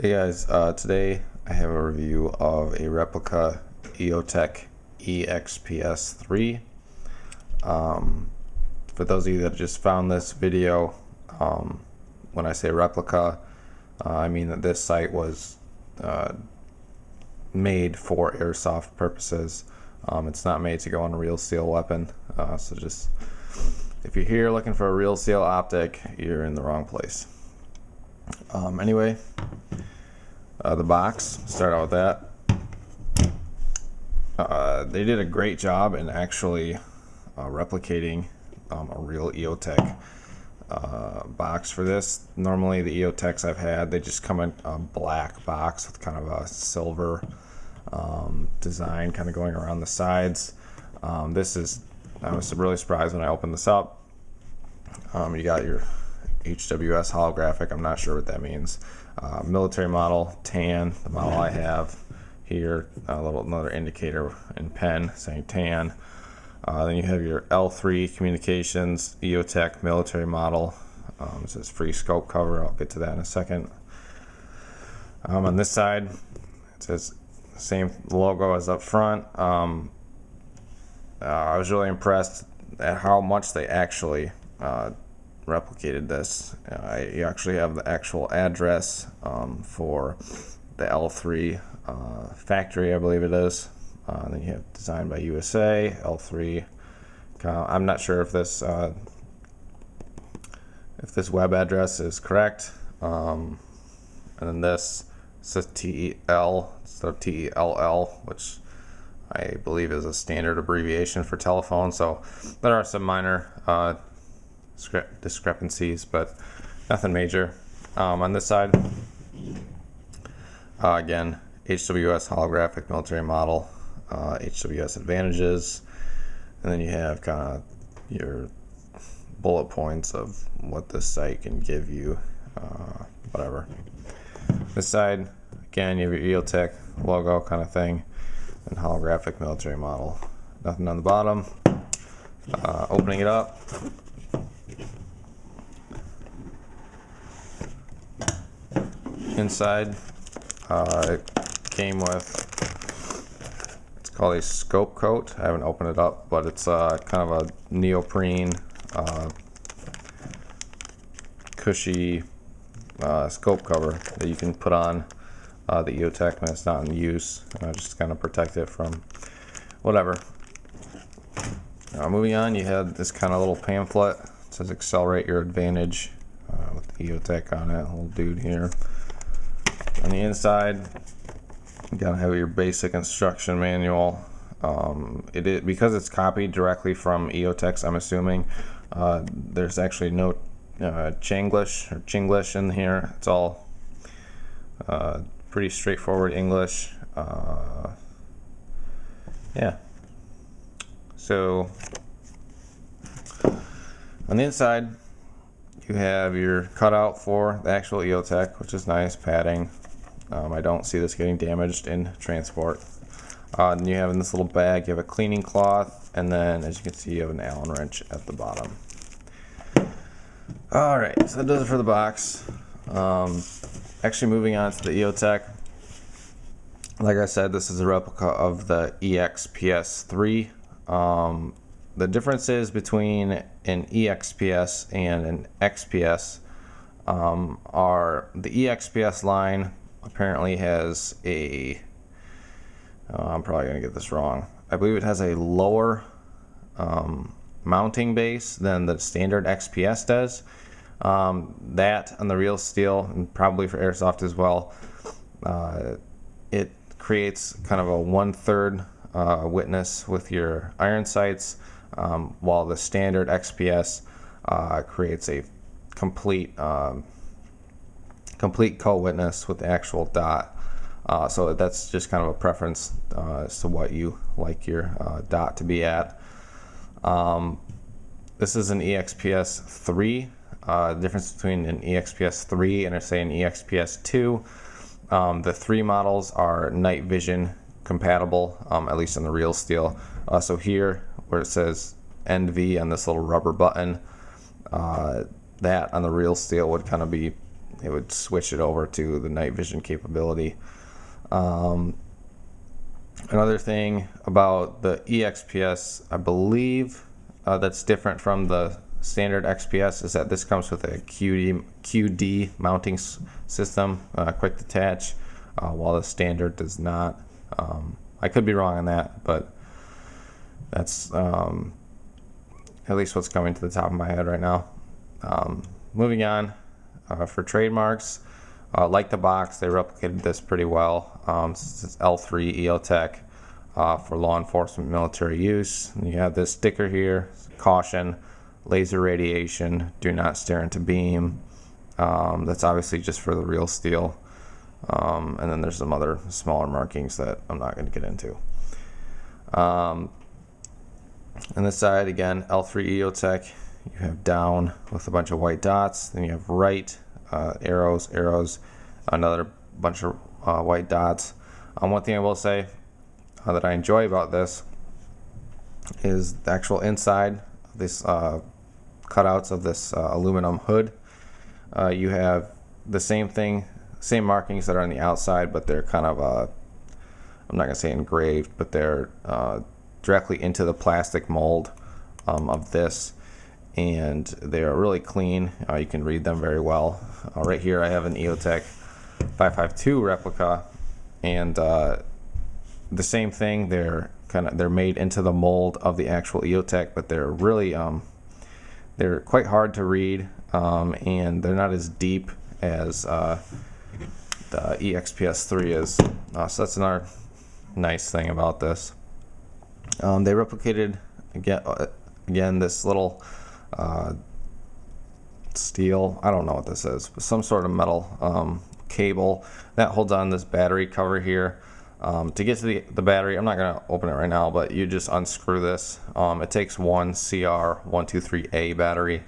Hey guys, today I have a review of a Replica Eotech EXPS-3. For those of you that just found this video, when I say replica, I mean that this sight was made for airsoft purposes. It's not made to go on a real steel weapon, so just if you're here looking for a real steel optic, you're in the wrong place. Anyway, the box, start out with that. They did a great job in actually replicating a real Eotech box for this. Normally the Eotechs I've had, they just come in a black box with kind of a silver design kind of going around the sides. I was really surprised when I opened this up. You got your HWS holographic, I'm not sure what that means. Military model, tan, the model I have here, another indicator in pen saying tan. Then you have your L3 communications, Eotech military model. It says free scope cover, I'll get to that in a second. On this side, it says the same logo as up front. I was really impressed at how much they actually replicated this. You actually have the actual address for the L3 factory, I believe it is. Then you have designed by USA, L3. I'm not sure if this web address is correct. And then this says TEL instead of TELL, which I believe is a standard abbreviation for telephone. So there are some minor discrepancies, but nothing major. On this side, again, HWS holographic military model, HWS advantages, and then you have kind of your bullet points of what this site can give you, whatever. This side, again, you have your Eotech logo kind of thing, and holographic military model. Nothing on the bottom. Opening it up. Inside, it came with, it's called a scope coat. I haven't opened it up, but it's kind of a neoprene, cushy scope cover that you can put on the Eotech when it's not in use, just to kind of protect it from whatever. Moving on, you had this kind of little pamphlet. It says accelerate your advantage with the Eotech on it, little dude here. On the inside, you gotta have your basic instruction manual. Because it's copied directly from Eotech's, I'm assuming. There's actually no Chinglish in here. It's all pretty straightforward English. Yeah. So on the inside, you have your cutout for the actual Eotech, which is nice, padding. I don't see this getting damaged in transport. Then you have in this little bag, you have a cleaning cloth, and then as you can see, you have an Allen wrench at the bottom. Alright, so that does it for the box. Actually moving on to the Eotech. Like I said, this is a replica of the EXPS-3. The differences between an EXPS and an XPS are the EXPS line apparently has a, I'm probably going to get this wrong, I believe it has a lower mounting base than the standard XPS does. That on the real steel, and probably for airsoft as well, it creates kind of a 1/3 witness with your iron sights, while the standard XPS creates a complete co-witness with the actual dot. So that's just kind of a preference as to what you like your dot to be at. This is an EXPS-3. The difference between an EXPS-3 and say an EXPS-2, the 3 models are night vision compatible, at least on the real steel. So here where it says NV on this little rubber button, that on the real steel would kind of be it would switch it over to the night vision capability. Another thing about the EXPS, I believe, that's different from the standard XPS is that this comes with a QD mounting system, quick detach, while the standard does not. I could be wrong on that, but that's at least what's coming to the top of my head right now. Moving on, for trademarks, like the box, they replicated this pretty well. This is L3 Eotech for law enforcement military use. And you have this sticker here, caution, laser radiation, do not stare into beam. That's obviously just for the real steel. And then there's some other smaller markings that I'm not going to get into. On this side, again, L3 Eotech. You have down with a bunch of white dots. Then you have right, arrows, another bunch of white dots. One thing I will say that I enjoy about this is the actual inside, this cutouts of this aluminum hood. You have the same thing, same markings that are on the outside, but they're kind of, I'm not going to say engraved, but they're directly into the plastic mold of this. And they're really clean. You can read them very well. Right here I have an Eotech 552 replica, and the same thing. They're made into the mold of the actual Eotech, but they're really they're quite hard to read, and they're not as deep as the EXPS-3 is. So that's another nice thing about this. They replicated again this little steel, I don't know what this is, but some sort of metal cable that holds on this battery cover here. To get to the battery, I'm not going to open it right now, but you just unscrew this. It takes one CR123A battery.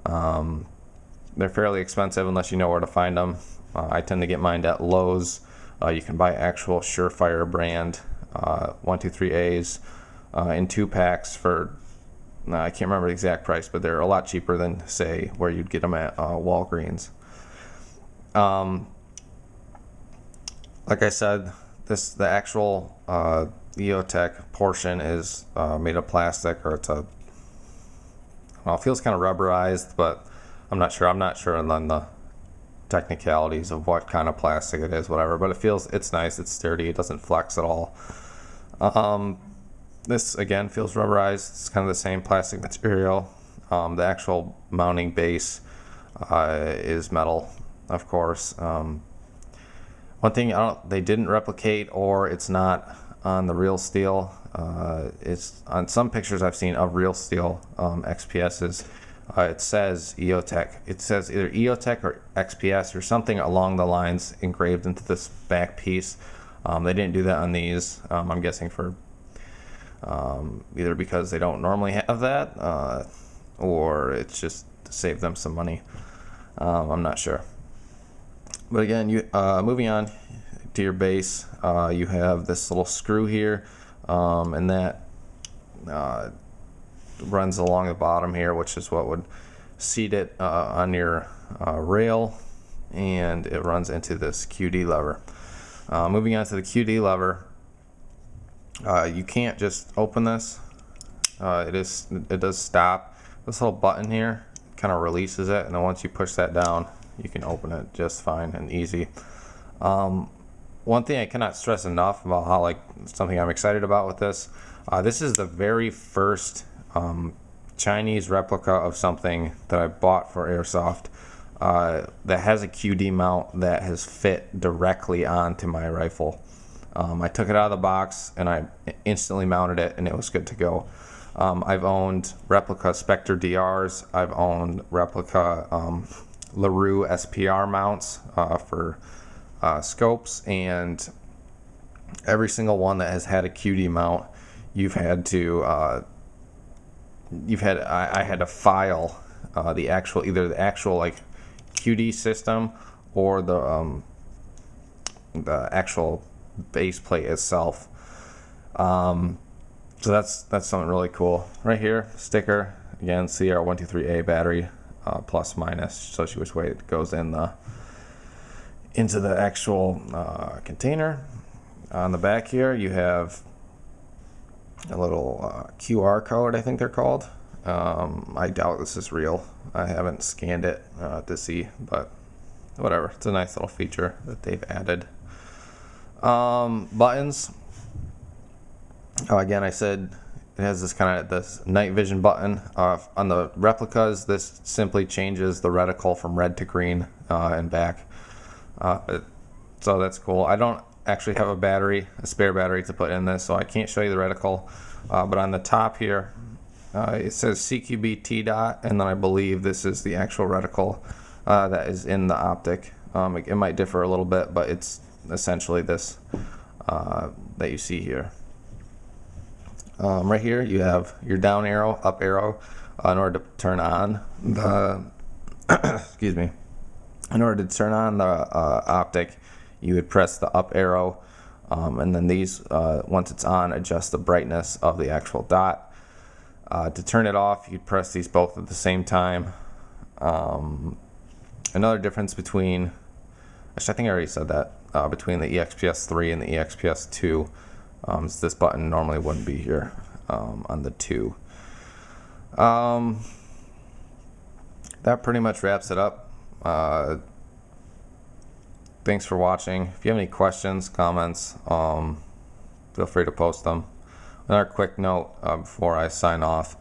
They're fairly expensive unless you know where to find them. I tend to get mine at Lowe's. You can buy actual Surefire brand 123As in 2 packs for I can't remember the exact price, but they're a lot cheaper than, say, where you'd get them at Walgreens. Like I said, the actual Eotech portion is made of plastic, or it's it feels kind of rubberized, but I'm not sure. I'm not sure on the technicalities of what kind of plastic it is, whatever. But it's nice. It's sturdy. It doesn't flex at all. This again feels rubberized. It's kind of the same plastic material. The actual mounting base is metal, of course. One thing they didn't replicate, or it's not on the real steel. It's on some pictures I've seen of real steel XPSs. It says Eotech. It says either Eotech or XPS or something along the lines engraved into this back piece. They didn't do that on these. I'm guessing for either because they don't normally have that, or it's just to save them some money. I'm not sure. But again, moving on to your base, you have this little screw here, and that runs along the bottom here, which is what would seat it on your rail, and it runs into this QD lever. Moving on to the QD lever, you can't just open this. It does stop. This little button here kind of releases it, and then once you push that down, you can open it just fine and easy. One thing I cannot stress enough about how something I'm excited about with this. This is the very first Chinese replica of something that I bought for airsoft that has a QD mount that has fit directly onto my rifle. I took it out of the box and I instantly mounted it, and it was good to go. I've owned replica Spectre DRs. I've owned replica LaRue SPR mounts for scopes, and every single one that has had a QD mount, I had to file the actual QD system or the actual base plate itself. So that's something really cool. Right here, sticker, again, CR123A battery. plus minus, shows you which way it goes in into the actual container. On the back here you have a little QR code, I think they're called. I doubt this is real. I haven't scanned it to see, but whatever. It's a nice little feature that they've added. Buttons. Again, I said it has this kind of this night vision button. On the replicas, this simply changes the reticle from red to green and back. So that's cool. I don't actually have a spare battery to put in this, so I can't show you the reticle. But on the top here, it says CQB T dot, and then I believe this is the actual reticle that is in the optic. It might differ a little bit, but it's essentially this that you see here. Right here you have your down arrow, up arrow, in order to turn on the excuse me. In order to turn on the optic, you would press the up arrow, and then these, once it's on, adjust the brightness of the actual dot. To turn it off, you'd press these both at the same time. Another difference between, actually I think I already said that, between the EXPS-3 and the EXPS-2 is this button normally wouldn't be here on the 2. That pretty much wraps it up. Thanks for watching. If you have any questions, comments, feel free to post them. Another quick note before I sign off.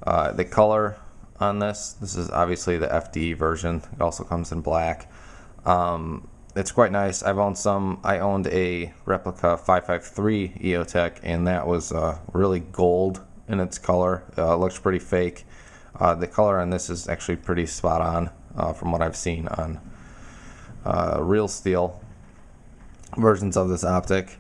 The color on this is obviously the FD version. It also comes in black. It's quite nice. I've owned some. I owned a Replica 553 Eotech, and that was really gold in its color. It looks pretty fake. The color on this is actually pretty spot on from what I've seen on real steel versions of this optic.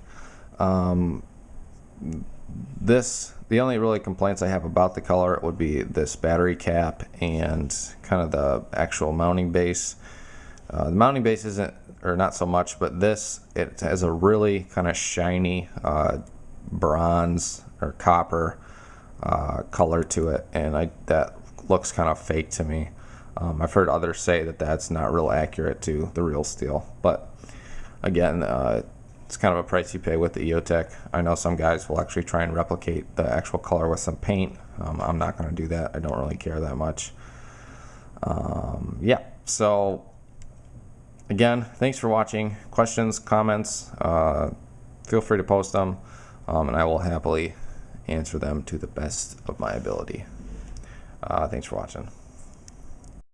The only really complaints I have about the color would be this battery cap and kind of the actual mounting base. The mounting base isn't, or not so much, but it has a really kind of shiny bronze or copper color to it, and that looks kind of fake to me. I've heard others say that that's not real accurate to the real steel, but again, it's kind of a price you pay with the Eotech. I know some guys will actually try and replicate the actual color with some paint. I'm not going to do that. I don't really care that much. Yeah, so again, thanks for watching. Questions, comments, feel free to post them, and I will happily answer them to the best of my ability. Thanks for watching.